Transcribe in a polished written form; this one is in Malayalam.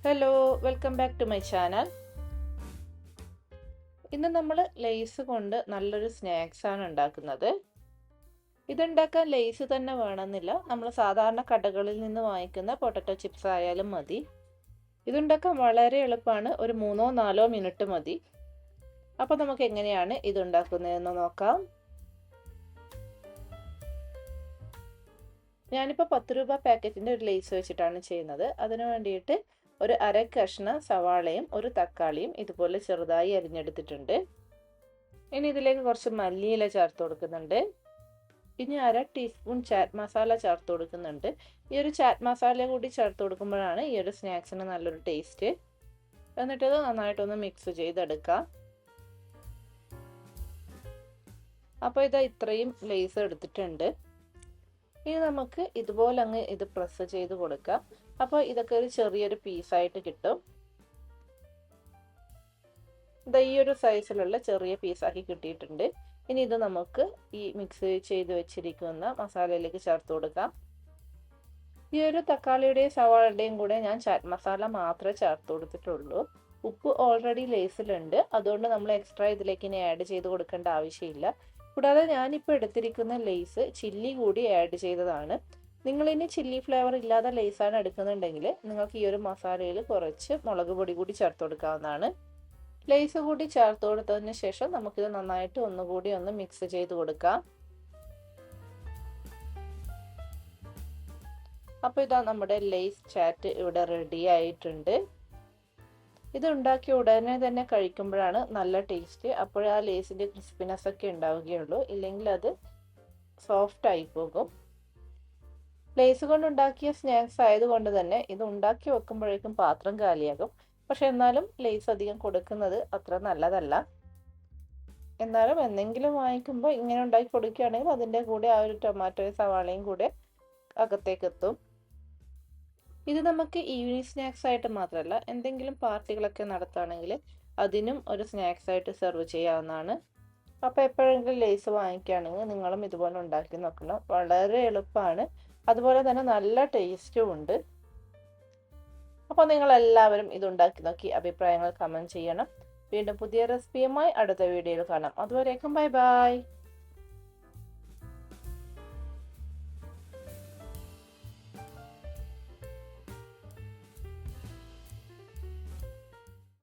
Hello, welcome back to my channel. ഇന്ന് നമ്മൾ ലേസ് കൊണ്ട് നല്ലൊരു സ്നാക്സ് ആണ് ഉണ്ടാക്കുന്നത്. ഇതുണ്ടാക്കാൻ ലേസ് തന്നെ വേണമെന്നില്ല, നമ്മൾ സാധാരണ കടകളിൽ നിന്ന് വാങ്ങിക്കുന്ന പൊട്ടറ്റോ ചിപ്സ് ആയാലും മതി. ഇതുണ്ടാക്കാൻ വളരെ എളുപ്പമാണ്, ഒരു 3-4 മിനിറ്റ് മതി. അപ്പോൾ നമുക്ക് എങ്ങനെയാണ് ഇതുണ്ടാക്കുന്നതെന്ന് നോക്കാം. ഞാനിപ്പോൾ 10 രൂപ പാക്കറ്റിൻ്റെ ഒരു ലേസ് വെച്ചിട്ടാണ് ചെയ്യുന്നത്. അതിനു വേണ്ടിയിട്ട് ഒരു അര കഷ്ണം സവാളയും ഒരു തക്കാളിയും ഇതുപോലെ ചെറുതായി അരിഞ്ഞെടുത്തിട്ടുണ്ട്. ഇനി ഇതിലേക്ക് കുറച്ച് മല്ലിയില ചേർത്ത് കൊടുക്കുന്നുണ്ട്. ഇനി അര ടീസ്പൂൺ ചാറ്റ് മസാല ചേർത്ത് കൊടുക്കുന്നുണ്ട്. ഈ ഒരു ചാറ്റ് മസാല കൂടി ചേർത്ത് കൊടുക്കുമ്പോഴാണ് ഈ ഒരു സ്നാക്സിന് നല്ലൊരു ടേസ്റ്റ്. എന്നിട്ടത് നന്നായിട്ടൊന്ന് മിക്സ് ചെയ്തെടുക്കാം. അപ്പോൾ ഇതാ ഇത്രയും ലേസ് എടുത്തിട്ടുണ്ട്. ഇനി നമുക്ക് ഇതുപോലെ അങ്ങ് ഇത് പ്രസ് ചെയ്ത് കൊടുക്കാം. അപ്പോൾ ഇതൊക്കെ ഒരു ചെറിയൊരു പീസായിട്ട് കിട്ടും. ഇത് ഈ ഒരു സൈസിലുള്ള ചെറിയ പീസാക്കി കിട്ടിയിട്ടുണ്ട്. ഇനി ഇത് നമുക്ക് ഈ മിക്സ് ചെയ്ത് വെച്ചിരിക്കുന്ന മസാലയിലേക്ക് ചേർത്ത് കൊടുക്കാം. ഈ ഒരു തക്കാളിയുടെയും സവാളയുടെയും കൂടെ ഞാൻ ചാറ്റ് മസാല മാത്രമേ ചേർത്ത് കൊടുത്തിട്ടുള്ളൂ. ഉപ്പ് ഓൾറെഡി ലേസിലുണ്ട്, അതുകൊണ്ട് നമ്മൾ എക്സ്ട്രാ ഇതിലേക്ക് ഇനി ആഡ് ചെയ്ത് കൊടുക്കേണ്ട ആവശ്യമില്ല. കൂടാതെ ഞാനിപ്പോൾ എടുത്തിരിക്കുന്ന ലേസ് ചില്ലി കൂടി ആഡ് ചെയ്തതാണ്. നിങ്ങളിനി ചില്ലി ഫ്ലേവർ ഇല്ലാതെ ലേസാണ് എടുക്കുന്നുണ്ടെങ്കിൽ നിങ്ങൾക്ക് ഈ ഒരു മസാലയിൽ കുറച്ച് മുളക് പൊടി കൂടി ചേർത്ത് കൊടുക്കാവുന്നതാണ്. ലേസ് കൂടി ചേർത്ത് കൊടുത്തതിന് ശേഷം നമുക്കിത് നന്നായിട്ട് ഒന്നുകൂടി ഒന്ന് മിക്സ് ചെയ്ത് കൊടുക്കാം. അപ്പോൾ ഇതാ നമ്മുടെ ലേസ് ചാറ്റ് ഇവിടെ റെഡി ആയിട്ടുണ്ട്. ഇത് ഉണ്ടാക്കിയ ഉടനെ തന്നെ കഴിക്കുമ്പോഴാണ് നല്ല ടേസ്റ്റ്. അപ്പോഴേ ആ ലേസിൻ്റെ ക്രിസ്പിനെസ് ഒക്കെ ഉണ്ടാവുകയുള്ളൂ, ഇല്ലെങ്കിൽ അത് സോഫ്റ്റ് ആയി പോകും. ലേസ് കൊണ്ടുണ്ടാക്കിയ സ്നാക്സ് ആയതുകൊണ്ട് തന്നെ ഇത് ഉണ്ടാക്കി വെക്കുമ്പോഴേക്കും പാത്രം കാലിയാകും. പക്ഷെ എന്നാലും ലേസ് അധികം കൊടുക്കുന്നത് അത്ര നല്ലതല്ല. എന്നാലും എന്തെങ്കിലും വാങ്ങിക്കുമ്പോൾ ഇങ്ങനെ ഉണ്ടാക്കി കൊടുക്കുകയാണെങ്കിൽ അതിൻ്റെ കൂടെ ആ ഒരു ടൊമാറ്റോയും സവാളയും കൂടെ അകത്തേക്ക് എത്തും. ഇത് നമുക്ക് ഈവനിങ് സ്നാക്സ് ആയിട്ട് മാത്രമല്ല, എന്തെങ്കിലും പാർട്ടികളൊക്കെ നടത്തുകയാണെങ്കിൽ അതിനും ഒരു സ്നാക്സ് ആയിട്ട് സെർവ് ചെയ്യാവുന്നതാണ്. അപ്പോൾ എപ്പോഴെങ്കിലും ലേസ് വാങ്ങിക്കുകയാണെങ്കിൽ നിങ്ങളും ഇതുപോലെ ഉണ്ടാക്കി നോക്കണം. വളരെ എളുപ്പമാണ്, അതുപോലെ തന്നെ നല്ല ടേസ്റ്റും ഉണ്ട്. അപ്പോൾ നിങ്ങളെല്ലാവരും ഇതുണ്ടാക്കി നോക്കി അഭിപ്രായങ്ങൾ കമൻറ്റ് ചെയ്യണം. വീണ്ടും പുതിയ റെസിപ്പിയുമായി അടുത്ത വീഡിയോയിൽ കാണാം. അതുവരേക്കും ബൈ ബൈ.